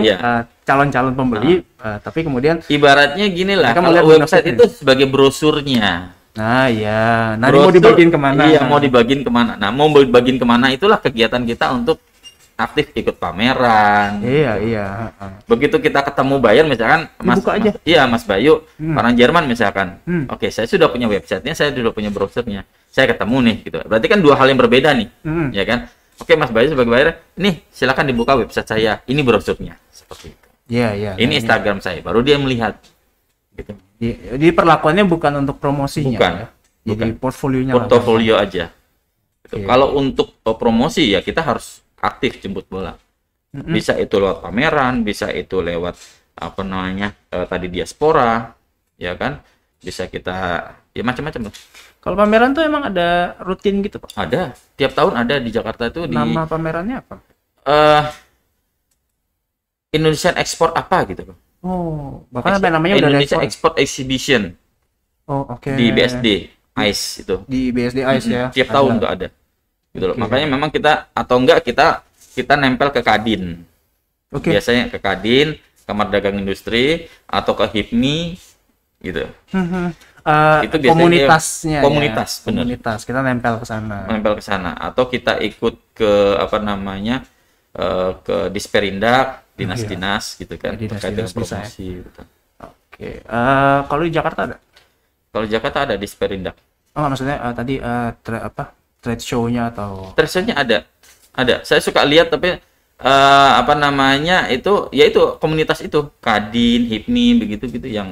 calon-calon pembeli, tapi kemudian ibaratnya gini lah, kalau website itu sebagai brosurnya. Nah, ya. Nanti mau dibagiin kemana? Iya, mau dibagiin kemana. Nah, mau dibagiin kemana itulah kegiatan kita untuk aktif ikut pameran. Iya. Begitu kita ketemu buyer misalkan, Mas Bayu, orang Jerman misalkan. Oke, saya sudah punya websitenya, saya sudah punya browsernya. Saya ketemu nih, gitu. Berarti kan dua hal yang berbeda nih, ya kan? Oke, Mas Bayu sebagai buyer, nih silakan dibuka website saya. Ini browsernya, seperti itu. Iya. Ini Instagram saya, baru dia melihat. Gitu. Jadi perlakuannya bukan untuk promosinya. Bukan. Ya? Jadi portfolionya. Portofolio aja. Gitu. Kalau untuk promosi ya kita harus aktif jemput bola. Bisa itu lewat pameran, bisa itu lewat tadi diaspora, ya kan? Bisa kita ya macam-macam. Kalau pameran tuh emang ada rutin gitu Pak? Ada. Tiap tahun ada di Jakarta itu. Nama pamerannya apa? Indonesian Export apa gitu loh. Oh, bahkan apa namanya udah ada Indonesia Export Exhibition. Oh, oke. Di BSD ICE itu. Di BSD ICE ya. Tiap tahun tuh ada. Gitu loh. Oke. Makanya memang kita nempel ke Kadin. Oke. Biasanya ke Kadin, Kamar Dagang Industri, atau ke HIPMI gitu. Itu biasanya Komunitasnya komunitas, ya. bener. Komunitas kita nempel ke sana. Nempel ke sana, atau kita ikut ke apa namanya, ke Disperindak, dinas-dinas gitu kan, Ya, terkait dengan dinas-dinas bisa ya. promosi gitu. Oke. Kalau di Jakarta ada? Kalau Jakarta ada Disperindak. Oh, maksudnya tadi trade show-nya atau Terusnya ada. Saya suka lihat, tapi apa namanya, itu ya itu komunitas itu Kadin, HIPMI begitu gitu yang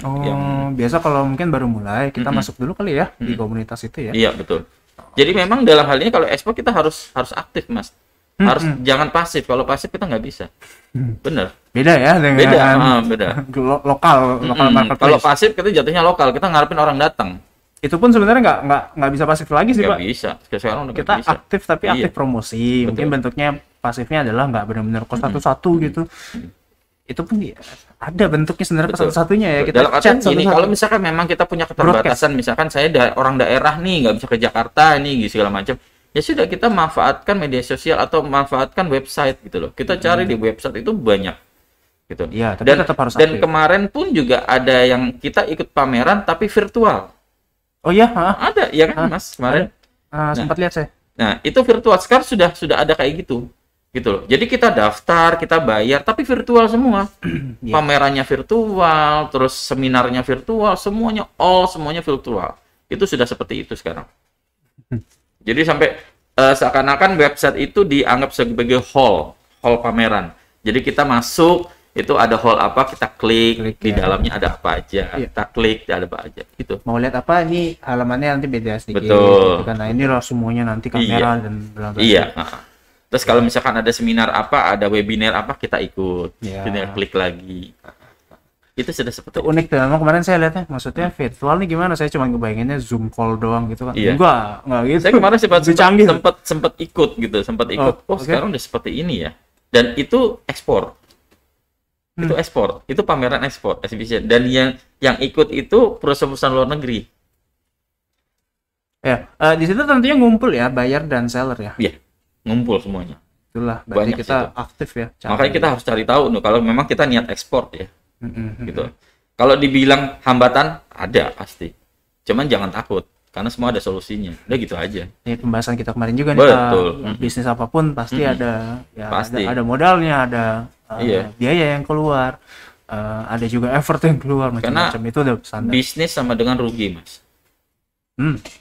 biasa kalau mungkin baru mulai kita masuk dulu kali ya di komunitas itu ya. iya betul. Jadi memang dalam hal ini kalau ekspor kita harus aktif, Mas. Harus jangan pasif. Kalau pasif kita nggak bisa. Bener. Beda ya dengan Beda. lokal marketplace. Kalau pasif kita jatuhnya lokal, kita ngarepin orang datang. Itu pun sebenarnya nggak bisa pasif lagi sih, Nggak Pak. bisa. Sekarang udah nggak Kita bisa. aktif tapi Iya. aktif promosi. Mungkin Betul. bentuknya pasifnya adalah nggak benar-benar kos satu-satu gitu. Itu pun ya, ada bentuknya sebenarnya kos Betul. satu-satunya ya. Kita Dalam artian chat gini, satu-satu. kalau misalkan memang kita punya keterbatasan, misalkan saya orang daerah nih nggak bisa ke Jakarta nih segala macam, ya sudah kita manfaatkan media sosial atau manfaatkan website gitu loh. Kita cari di website itu banyak gitu. Iya, tapi Dan tetap harus dan aktif. kemarin pun juga ada yang kita ikut pameran tapi virtual. Oh iya, hah? Ada, ya kan Mas kemarin. Sempat lihat saya. Nah, itu virtual. Sekarang sudah ada kayak gitu. Gitu loh. Jadi kita daftar, kita bayar, tapi virtual semua. Iya. Pamerannya virtual, terus seminarnya virtual, semuanya virtual. Itu sudah seperti itu sekarang. Jadi sampai seakan-akan website itu dianggap sebagai hall pameran. Jadi kita masuk, itu ada hall apa, kita klik di ya. dalamnya ada apa aja. Iya. Kita klik, ada apa aja. Gitu. Mau lihat apa, ini halamannya nanti beda sedikit. Betul. Gitu kan. Nah, ini loh semuanya nanti kamera dan bla bla. Iya. Terus kalau misalkan ada seminar apa, ada webinar apa, kita ikut. Iya. Tinggal klik lagi. Itu sudah seperti Itu unik tuh. Emang kemarin saya lihatnya, maksudnya virtual nih gimana? Saya cuma ngebayanginnya Zoom call doang gitu kan. Iya. Enggak gitu. Saya kemarin Lebih canggih. sempat ikut gitu, oke. sekarang udah seperti ini ya. Dan itu ekspor. Itu ekspor, itu pameran ekspor, exhibition. Dan yang ikut itu perusahaan-perusahaan luar negeri. Ya, di situ tentunya ngumpul ya, buyer dan seller ya. Iya, ngumpul semuanya. Itulah, berarti Banyak kita situ. aktif ya. Makanya kita harus cari tahu nih kalau memang kita niat ekspor ya. Mm-mm. Gitu. Kalau dibilang hambatan ada pasti. Cuman jangan takut karena semua ada solusinya. Udah gitu aja. Ini pembahasan kita kemarin juga nih, Betul. bisnis apapun pasti ada ya, Pasti. ada modalnya, ada Iya. biaya yang keluar, ada juga effort yang keluar, Karena macam-macam. Itu udah standar. Bisnis sama dengan rugi, Mas.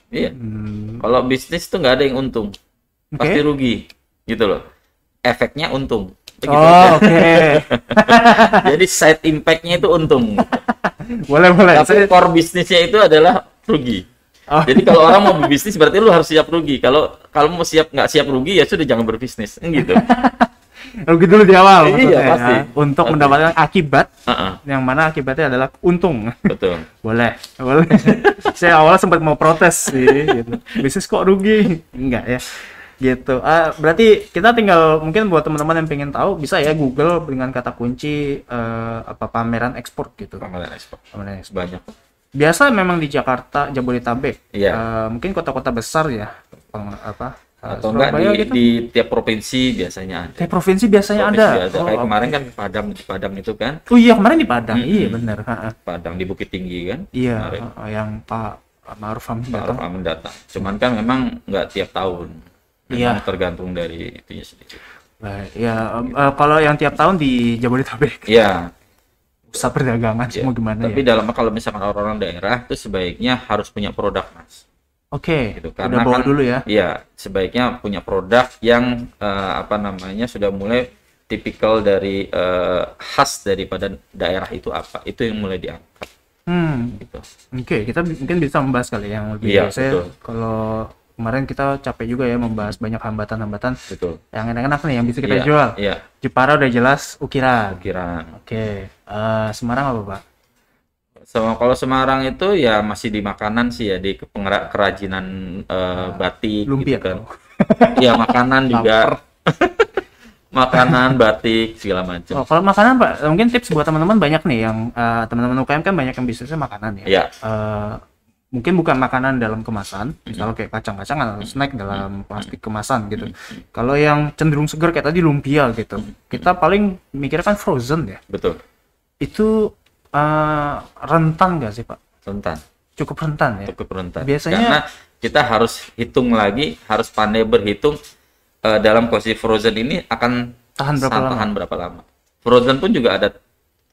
Iya. Hmm, Kalau bisnis tuh nggak ada yang untung. Pasti Oke. rugi. Gitu loh. Efeknya untung. Begitu Oh, aja. oke. Jadi side impact-nya itu untung. Boleh. Tapi core bisnisnya itu adalah rugi. Oh. Jadi kalau orang mau berbisnis berarti lu harus siap rugi. Kalau mau nggak siap rugi ya sudah jangan berbisnis. Gitu. Rugi dulu di awal, Iya, maksudnya ya, pasti. untuk Pasti. mendapatkan akibat, Heeh, yang mana akibatnya adalah untung. betul. Boleh. Saya awalnya sempat mau protes sih, gitu. Bisnis kok rugi? Enggak ya. Gitu. Berarti kita tinggal, mungkin buat teman-teman yang pengen tahu, bisa ya Google dengan kata kunci pameran ekspor gitu. Pameran ekspor. Pameran ekspor. Banyak. Biasa memang di Jakarta, Jabodetabek. Iya. Mungkin kota-kota besar ya. Atau enggak Surabaya gitu. di tiap provinsi biasanya ada. Kayak provinsi biasanya Provinsi ada. Kayak Oh, kemarin kan di Padang itu kan. oh iya, kemarin di Padang. Iya, bener. Padang di Bukit Tinggi kan. Iya, Kemarin. yang Pak Ma'ruf Amin Pak datang. Arif Amin datang. Cuman kan memang nggak tiap tahun. Iya. Memang tergantung dari itunya sendiri. Baik, ya kalau yang tiap tahun di Jabodetabek, Iya. pusat perdagangan Iya. semua gimana Tapi ya? kalau misalkan orang-orang daerah itu sebaiknya harus punya produk, Mas. Oke, Gitu. udah Karena bawa kan, dulu ya. Iya, sebaiknya punya produk yang sudah mulai tipikal dari khas daripada daerah itu apa. Itu yang mulai diangkat gitu. Oke, kita mungkin bisa membahas kali yang lebih. Iya, Saya betul. kalau kemarin kita capek juga ya membahas banyak hambatan-hambatan Betul. yang enak-enak nih yang bisa kita Iya, jual. Iya, Jepara udah jelas, ukiran. ukiran. Oke, Semarang apa Pak? Kalau Semarang itu ya masih di makanan sih ya, di kerajinan batik Lumpia. gitu kan. Iya, makanan juga. makanan, batik, segala macam. Oh, kalau makanan Pak, mungkin tips buat teman-teman banyak nih yang teman-teman UKM kan banyak yang bisnisnya makanan ya. Iya. Mungkin bukan makanan dalam kemasan, misalnya kayak kacang-kacangan atau snack dalam plastik kemasan gitu. Kalau yang cenderung segar kayak tadi lumpia gitu, kita paling mikirnya kan frozen ya. Betul. Itu rentan nggak sih Pak? Rentan. Cukup rentan ya. Cukup rentan. Biasanya karena kita harus hitung lagi, harus pandai berhitung dalam posisi frozen ini akan tahan berapa lama? Frozen pun juga ada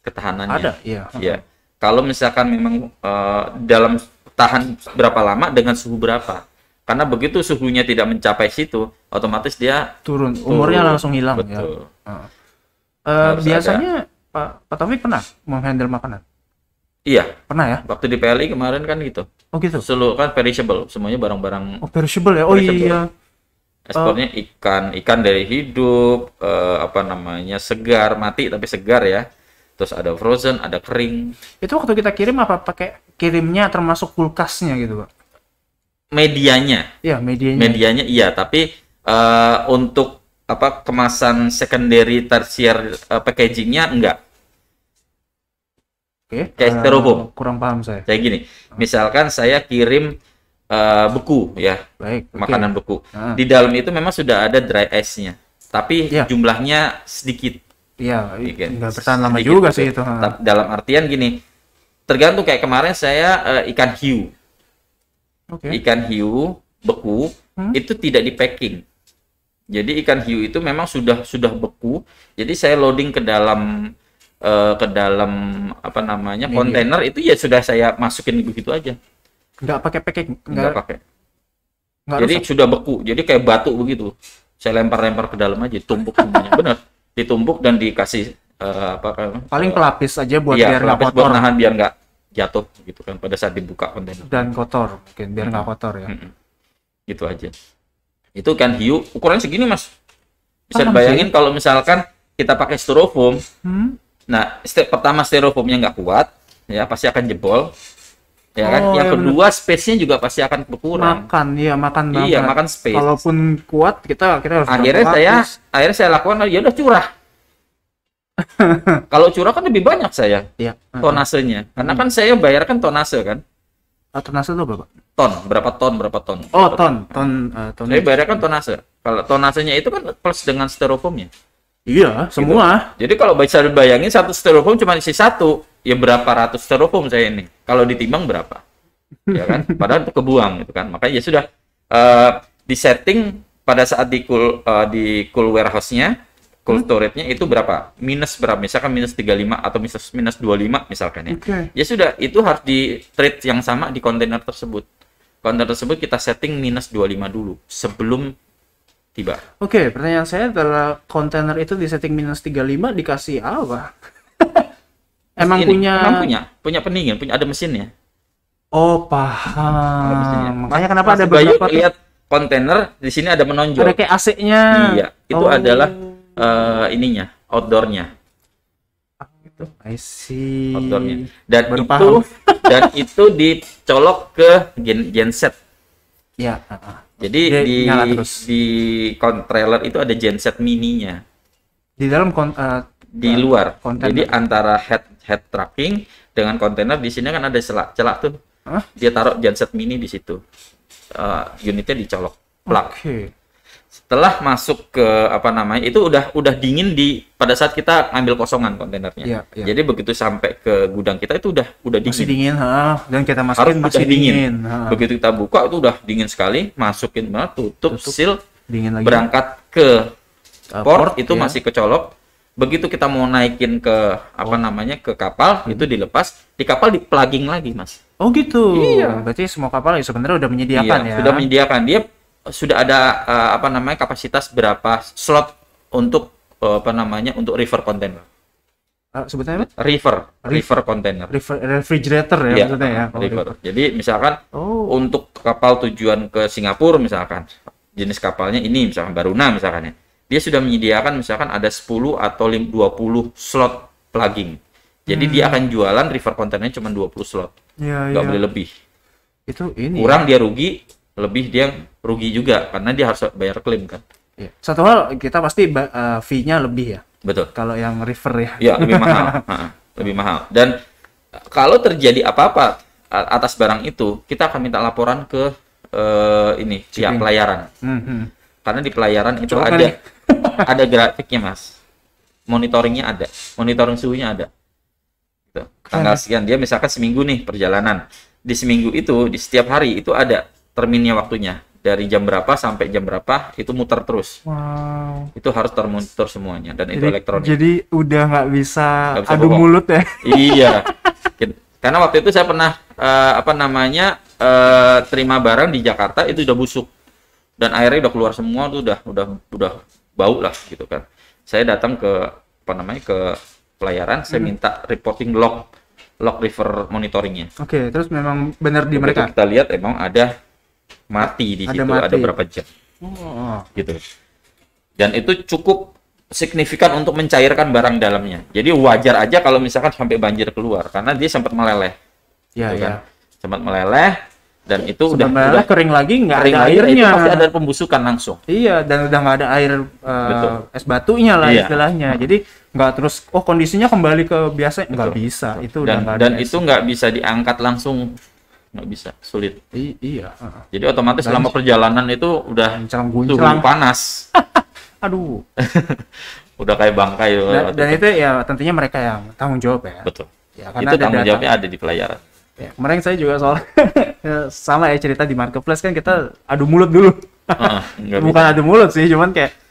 ketahanannya. Ada, iya. Ya. Kalau misalkan memang dalam tahan berapa lama dengan suhu berapa? Karena begitu suhunya tidak mencapai situ, otomatis dia turun. Umurnya langsung hilang. Betul. Ya. Biasanya Pak Taufik pernah menghandle makanan? Iya. Pernah ya? Waktu di PLI kemarin kan gitu. Oh gitu? Seluruh kan perishable, semuanya barang-barang. Oh perishable ya? Oh perishable. iya. Ekspornya ikan dari hidup, segar, mati tapi segar ya. Terus ada frozen, ada kering. Itu waktu kita kirim apa pakai kirimnya termasuk kulkasnya gitu Pak? Medianya. Iya, medianya. Medianya iya, tapi untuk kemasan secondary, tertiary packagingnya enggak. Oke. Kayak styrofoam. Kurang paham saya. Kayak gini, misalkan saya kirim beku ya, baik, makanan beku. Di dalam itu memang sudah ada dry ice-nya, tapi jumlahnya sedikit. Iya, nggak bertahan lama juga sih itu. Dalam artian gini, tergantung kayak kemarin saya ikan hiu. Ikan hiu beku itu tidak di packing. Jadi ikan hiu itu memang sudah beku. Jadi saya loading ke dalam kontainer itu ya sudah saya masukin begitu aja. Nggak pakai packing? Nggak pakai. Jadi rusak. Sudah beku. Jadi kayak batu begitu. Saya lempar-lempar ke dalam aja, tumpuk semuanya. Benar. Ditumpuk dan dikasih paling pelapis aja buat biar nggak kotor. Buat nahan biar nggak jatuh gitu kan pada saat dibuka kontainer. Dan kotor mungkin biar nggak kotor ya. Gitu aja. Itu kan hiu ukuran segini Mas. Bisa bayangin kalau misalkan kita pakai styrofoam. Nah, step pertama styrofoamnya nggak kuat, ya pasti akan jebol. Ya kan? Yang kedua space-nya juga pasti akan berkurang. Makan banget. Iya, makan space. Kalaupun kuat kita harus akhirnya saya lakukan ya udah curah. Kalau curah kan lebih banyak saya. Iya. Tonasenya. Karena kan saya bayarkan tonase kan. Tonase itu berapa? Berapa ton? Oh, ton. Saya bayarkan tonase. Kalau tonasenya itu kan plus dengan styrofoamnya. Iya, semua. Gitu. Jadi kalau bisa bayangin satu styrofoam cuma isi satu, ya berapa ratus styrofoam saya ini. Kalau ditimbang berapa? Ya kan? Padahal itu kebuang gitu kan. Makanya ya sudah disetting pada saat di cool warehouse-nya, cool storage-nya itu berapa? Minus berapa? Misalkan minus 35 atau minus 25 misalkan ya. Ya sudah, itu harus di treat yang sama di kontainer tersebut. Kontainer tersebut kita setting minus 25 dulu sebelum tiba. Pertanyaan saya adalah kontainer itu di setting minus 35 dikasih apa? Emang punya pendingin, ada mesinnya. Oh, paham. Makanya kenapa ada beberapa lihat kontainer di sini ada menonjol. Ada kayak AC-nya. Iya, itu adalah ininya, outdoor-nya. Gitu. I see. Outdoor-nya. Dan itu dicolok ke genset. Ya. Jadi di trailer itu ada genset mininya. Di dalam di luar. Container. Jadi antara head tracking dengan kontainer di sini kan ada celah tuh. Dia taruh genset mini di situ. Unitnya dicolok plug. Setelah masuk ke itu udah dingin pada saat kita ambil kosongan kontainernya. Iya. Jadi begitu sampai ke gudang kita itu udah dingin. Masih dingin, dan kita masukin masih dingin. Begitu kita buka itu udah dingin sekali, masukin tutup seal, dingin lagi. Berangkat ke port itu masih kecolok. Begitu kita mau naikin ke ke kapal, itu dilepas, di kapal di plugging lagi, Mas. Oh gitu. Iya. Berarti semua kapal sebenarnya udah menyediakan ya. Sudah menyediakan. Dia sudah ada kapasitas berapa slot untuk untuk river container. Sebetulnya river container. Refrigerator ya maksudnya ya. River. Jadi misalkan untuk kapal tujuan ke Singapura misalkan, jenis kapalnya ini misalkan Baruna misalkan ya. Dia sudah menyediakan misalkan ada 10 atau 20 slot plugging. Jadi dia akan jualan river containernya cuma 20 slot. Nggak boleh lebih. Itu ini. Kurang dia rugi, lebih dia rugi juga karena dia harus bayar klaim kan. Iya. Satu hal kita pasti fee-nya lebih ya. Betul. Kalau yang refer ya. Ya, lebih mahal. Lebih mahal. Dan kalau terjadi apa-apa atas barang itu, kita akan minta laporan ke pihak pelayaran. Karena di pelayaran itu ada grafiknya, Mas. Monitoringnya ada. Monitoring suhunya ada. Gitu. Tanggal sekian, dia misalkan seminggu nih perjalanan. Di seminggu itu, di setiap hari itu ada terminnya waktunya. Dari jam berapa sampai jam berapa itu muter terus. Wow. Itu harus termonitor semuanya dan itu elektronik. Jadi udah nggak bisa adu mulut ya. Iya. Karena waktu itu saya pernah terima barang di Jakarta itu udah busuk dan airnya udah keluar semua tuh udah bau lah gitu kan. Saya datang ke ke pelayaran, saya minta reporting log river monitoringnya. Oke, terus memang benar di mereka. Kita lihat emang ada mati di situ, ada berapa jam. Gitu. Dan itu cukup signifikan untuk mencairkan barang dalamnya. Jadi wajar aja kalau misalkan sampai banjir keluar karena dia sempat meleleh. Iya, gitu kan. Sempat meleleh dan itu udah kering lagi, nggak ada airnya. Itu airnya. pasti ada pembusukan langsung. Iya, dan udah nggak ada air es batunya lah istilahnya. Jadi nggak terus kondisinya kembali ke biasa, nggak bisa. Itu udah nggak ada. Dan itu nggak bisa diangkat langsung. Nggak bisa, sulit. Iya. Jadi otomatis selama perjalanan itu udah suhu panas. Aduh. Udah kayak bangkai. Dan itu ya tentunya mereka yang tanggung jawab ya. Betul. Ya, karena itu tanggung jawabnya ada di pelayaran. Ya, kemarin saya juga soal sama ya cerita di marketplace kan kita adu mulut dulu. Bukan adu mulut sih, cuman kayak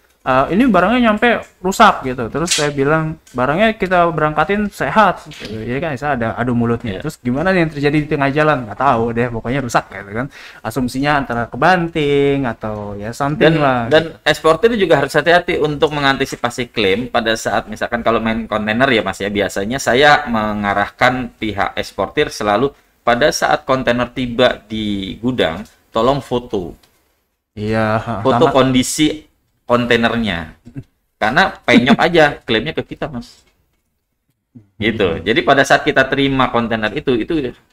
ini barangnya nyampe rusak gitu. Terus saya bilang barangnya kita berangkatin sehat gitu. Jadi kan saya ada adu mulutnya. Terus gimana nih yang terjadi di tengah jalan? Nggak tahu deh, pokoknya rusak gitu kan. Asumsinya antara kebanting atau ya something lah. Dan eksportir juga harus hati-hati untuk mengantisipasi klaim pada saat misalkan kalau main kontainer ya Mas ya. Biasanya saya mengarahkan pihak eksportir selalu pada saat kontainer tiba di gudang, tolong foto. Iya. Foto kondisi kontainernya, karena penyok aja klaimnya ke kita Mas, gitu. Jadi pada saat kita terima kontainer itu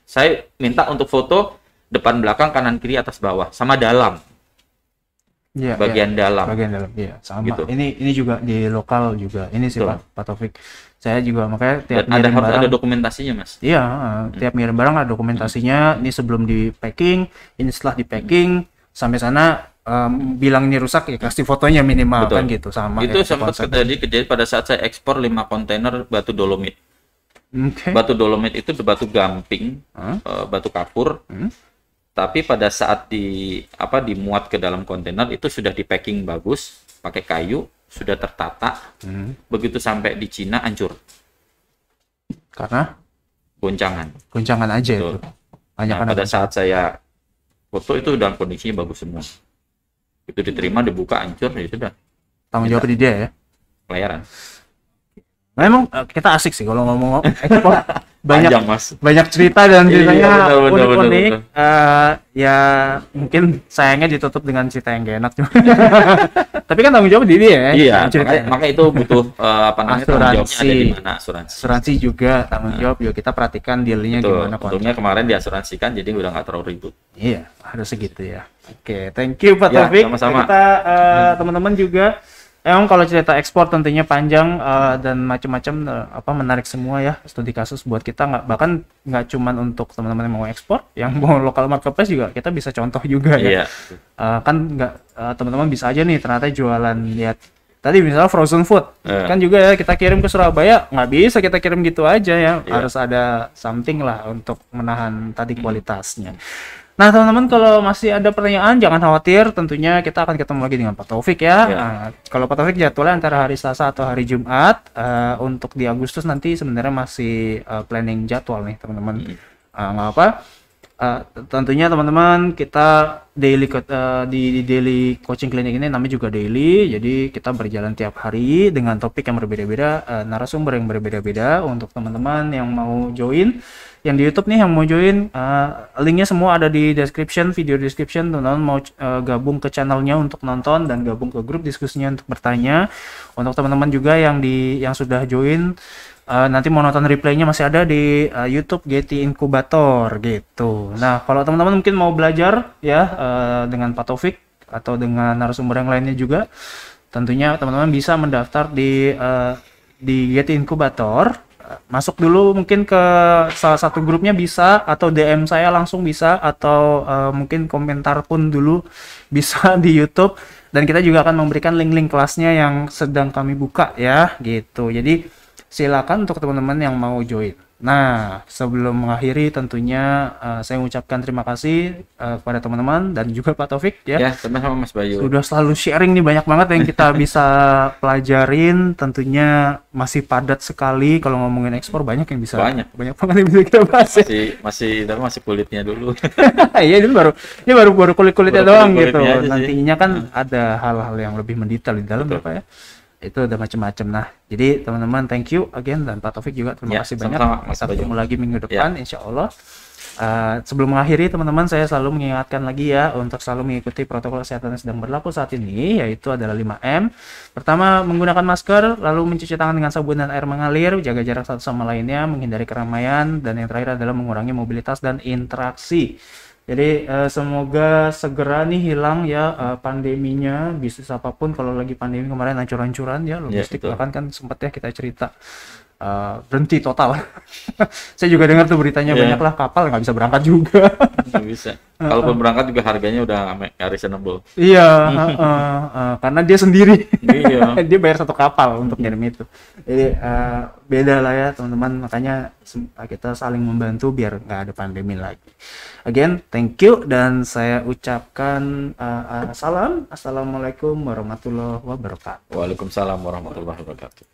saya minta untuk foto depan belakang kanan kiri atas bawah sama dalam, bagian dalam, iya sama. Gitu. Ini juga di lokal juga, ini sih Pak Taufik. Saya juga makanya tiap ngirim barang ada dokumentasinya Mas. Iya, tiap ngirim barang ada dokumentasinya. Ini sebelum di packing, ini setelah di packing, sampai sana. Bilang ini rusak ya kasih fotonya minimal. Betul. Kan gitu sama itu sempat terjadi pada saat saya ekspor 5 kontainer batu dolomit. Batu dolomit itu batu gamping, batu kapur, tapi pada saat dimuat ke dalam kontainer itu sudah di packing bagus pakai kayu, sudah tertata. Begitu sampai di Cina hancur karena goncangan aja. Betul. Itu pada saat saya foto itu dalam kondisinya bagus semua. Itu diterima, dibuka, hancur, ya sudah. Tanggung jawab di dia ya? Pelayaran. Memang kita asik sih kalau ngomong ekspor. banyak cerita dan ceritanya unik-unik. Ya mungkin sayangnya ditutup dengan cerita yang gak enak. Tapi kan tanggung jawab di dia ya? Iya, makanya itu butuh tanggung jawabnya ada di mana, asuransi juga tanggung jawab. Yuk kita perhatikan dealnya gimana. Untungnya kemarin diasuransikan jadi udah nggak terlalu ribut. Iya, harus segitu ya. Oke, thank you Pak Taufik. Sama-sama. Kita teman-teman juga emang kalau cerita ekspor tentunya panjang dan macam-macam menarik semua ya, studi kasus buat kita, bahkan nggak cuman untuk teman-teman yang mau ekspor, yang mau lokal marketplace juga kita bisa contoh juga ya. Kan nggak teman-teman bisa aja nih ternyata jualan lihat tadi misalnya frozen food kan juga ya kita kirim ke Surabaya, nggak bisa kita kirim gitu aja ya, harus ada something lah untuk menahan tadi kualitasnya. Nah teman-teman kalau masih ada pertanyaan jangan khawatir, tentunya kita akan ketemu lagi dengan Pak Taufik ya. Nah, kalau Pak Taufik jadwalnya antara hari Selasa atau hari Jumat. Untuk di Agustus nanti sebenarnya masih planning jadwal nih teman-teman. Nggak apa. Tentunya teman-teman kita di daily coaching clinic ini namanya juga daily, jadi kita berjalan tiap hari dengan topik yang berbeda-beda, narasumber yang berbeda-beda. Untuk teman-teman yang mau join yang di YouTube nih, yang mau join, linknya semua ada di video description. Teman-teman mau gabung ke channelnya untuk nonton dan gabung ke grup diskusinya untuk bertanya. Untuk teman-teman juga yang sudah join, nanti mau nonton replaynya masih ada di YouTube Getty Inkubator gitu. Nah kalau teman-teman mungkin mau belajar ya dengan Pak Taufik, atau dengan narasumber yang lainnya juga, tentunya teman-teman bisa mendaftar di Get Inkubator. Masuk dulu mungkin ke salah satu grupnya bisa, atau DM saya langsung bisa, atau mungkin komentar pun dulu bisa di YouTube, dan kita juga akan memberikan link-link kelasnya yang sedang kami buka ya gitu. Jadi silakan untuk teman-teman yang mau join. Nah, sebelum mengakhiri tentunya saya mengucapkan terima kasih kepada teman-teman dan juga Pak Taufik ya. Ya, sama-sama Mas Bayu. Sudah selalu sharing nih, banyak banget yang kita bisa pelajarin. Tentunya masih padat sekali kalau ngomongin ekspor, banyak yang bisa. Banyak banget yang bisa kita bahas. Masih kulitnya dulu. Iya, ini baru kulit-kulitnya doang gitu. Nantinya kan ada hal-hal yang lebih mendetail di dalam ya Pak ya. Itu udah macam-macam. Nah, jadi teman-teman thank you again, dan Pak Taufik juga terima kasih banyak. Kita ketemu lagi minggu depan insya Allah. Sebelum mengakhiri teman-teman, saya selalu mengingatkan lagi ya untuk selalu mengikuti protokol kesehatan yang sedang berlaku saat ini, yaitu adalah 5M. Pertama, menggunakan masker, lalu mencuci tangan dengan sabun dan air mengalir, jaga jarak satu sama lainnya, menghindari keramaian, dan yang terakhir adalah mengurangi mobilitas dan interaksi. Jadi semoga segera nih hilang ya pandeminya. Bisnis apapun kalau lagi pandemi kemarin hancur-hancuran ya, logistik bahkan kan sempat ya kita cerita berhenti total. Saya juga dengar tuh beritanya banyak lah kapal nggak bisa berangkat juga. Nggak bisa. Kalaupun berangkat juga harganya udah reasonable. Iya, karena dia sendiri. Iya. Dia bayar satu kapal untuk ngirim itu. Jadi beda lah ya teman-teman. Makanya kita saling membantu biar nggak ada pandemi lagi. Again, thank you, dan saya ucapkan salam. Assalamualaikum warahmatullahi wabarakatuh. Waalaikumsalam warahmatullahi wabarakatuh.